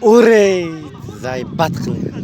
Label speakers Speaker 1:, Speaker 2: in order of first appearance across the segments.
Speaker 1: Urey zaybat qilib.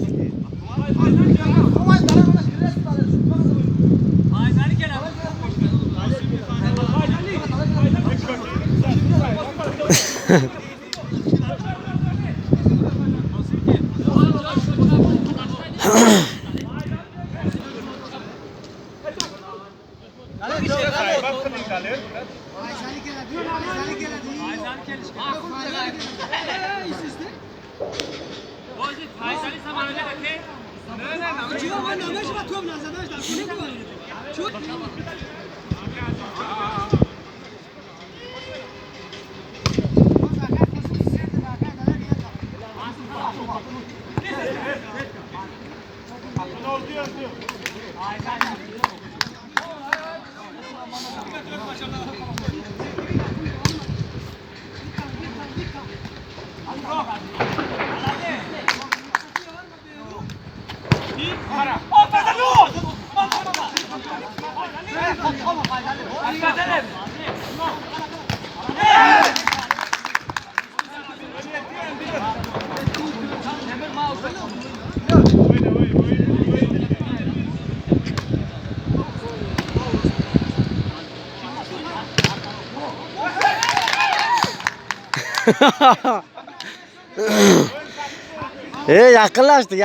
Speaker 1: Yaqinlashdi.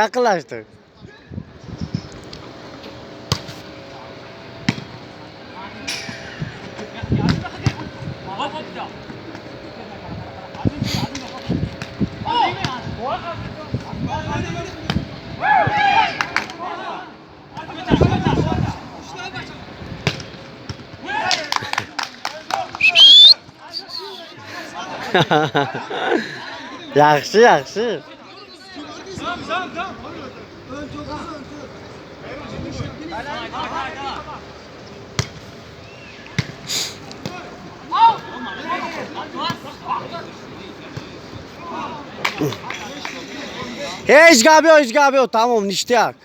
Speaker 1: Yaxshi. Izgabiyo, tamam, ништяк.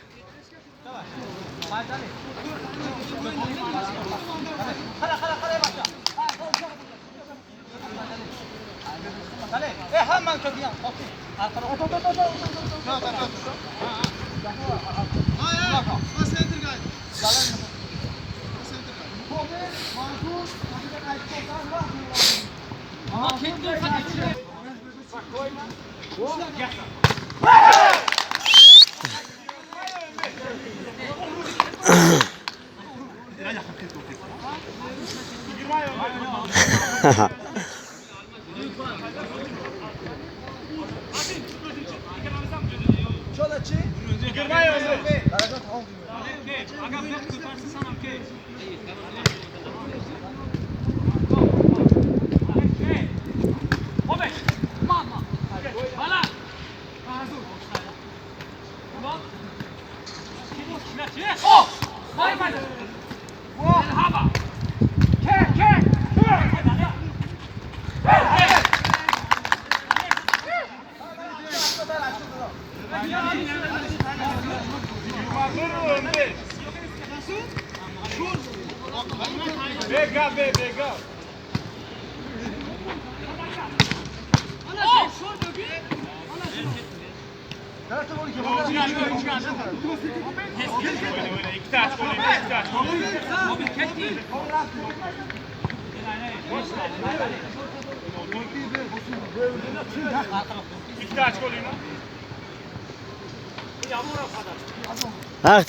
Speaker 2: Bega.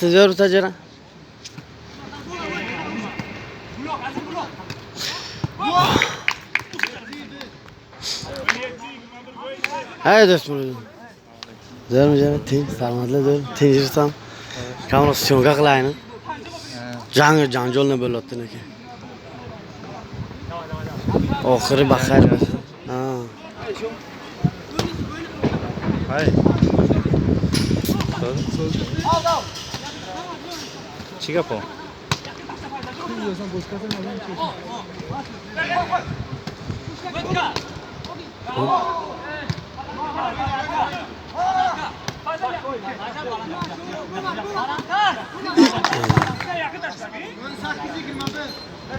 Speaker 1: تجارب تجربة. هاي دستور. زرم تين سلامت لدور تين جرسام. كامل سيونكا خلاينا. جانجول نبلوت نكى. آخری بخیر بس.
Speaker 2: هاي. چیکار پا؟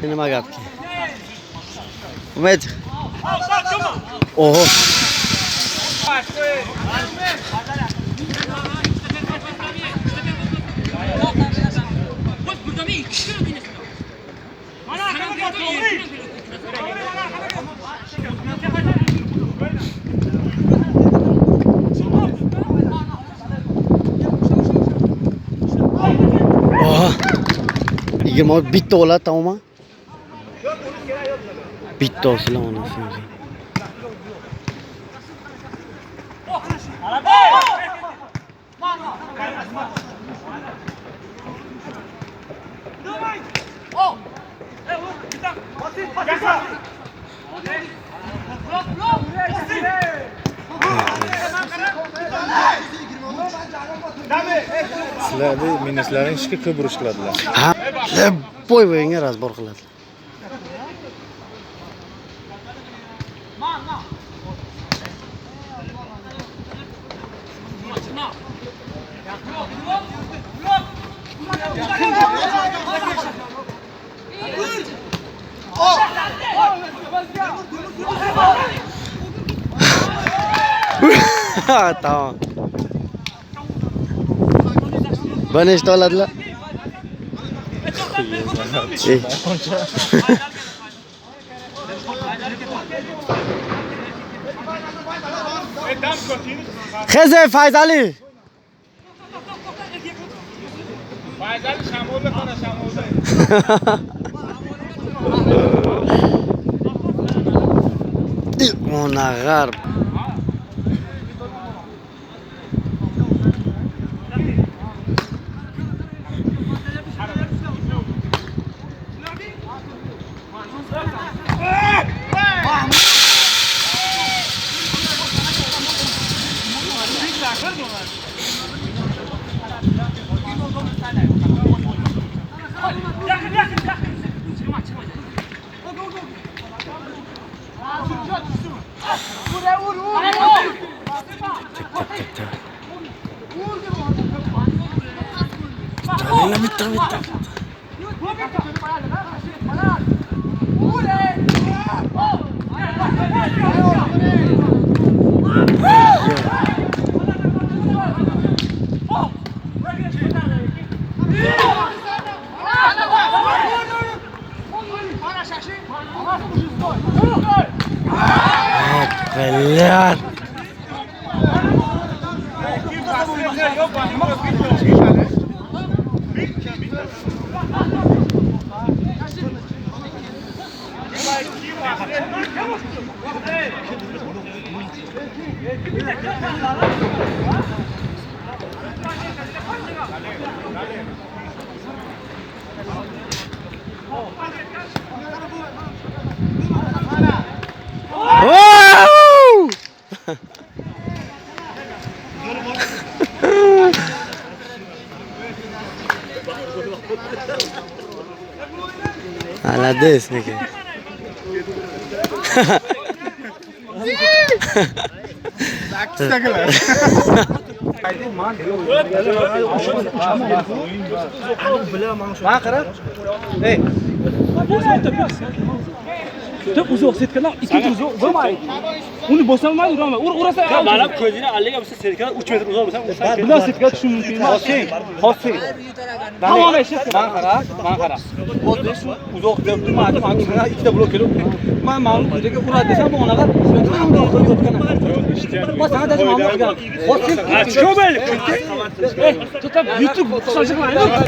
Speaker 1: Ini magap ki. Umid. Oho. Oha. 20 bitta oladi tamommi? Bitta olsa onasi.
Speaker 2: Sizlarni minuslaring ishga ko'p urush qiladilar.
Speaker 1: Ha, bo'y-bo'yingga razbor qiladi. Tamam. Bana işte oladilar. Xeze Fayzali.
Speaker 2: Fayzali shamolda qara shamolda.
Speaker 1: Ona g'arb. Bitta. Блядь. Wow! Ala this nigga.
Speaker 3: Çok uzoq setkalar, ikki uzoq bo'lmaydi. Uni bosamaydi, urama. Urasa,
Speaker 4: mana ko'zini alliga bo'lsa setkadan 3 metr uzoq bo'lsa ursa.
Speaker 3: bular setka tushishi mumkin emas.
Speaker 4: Hosil.
Speaker 3: Tamomay setka.
Speaker 4: Man qara. O'zi shu uzoq deb turmadi. Men ikkita ikkita blok kelib. Men ma'lum joyga uradi desam bu onaqa yotgan. Bas sana da ma'lum qilgan. Hosil.
Speaker 3: Ko'baylik. Tutab YouTube hisoblaydi.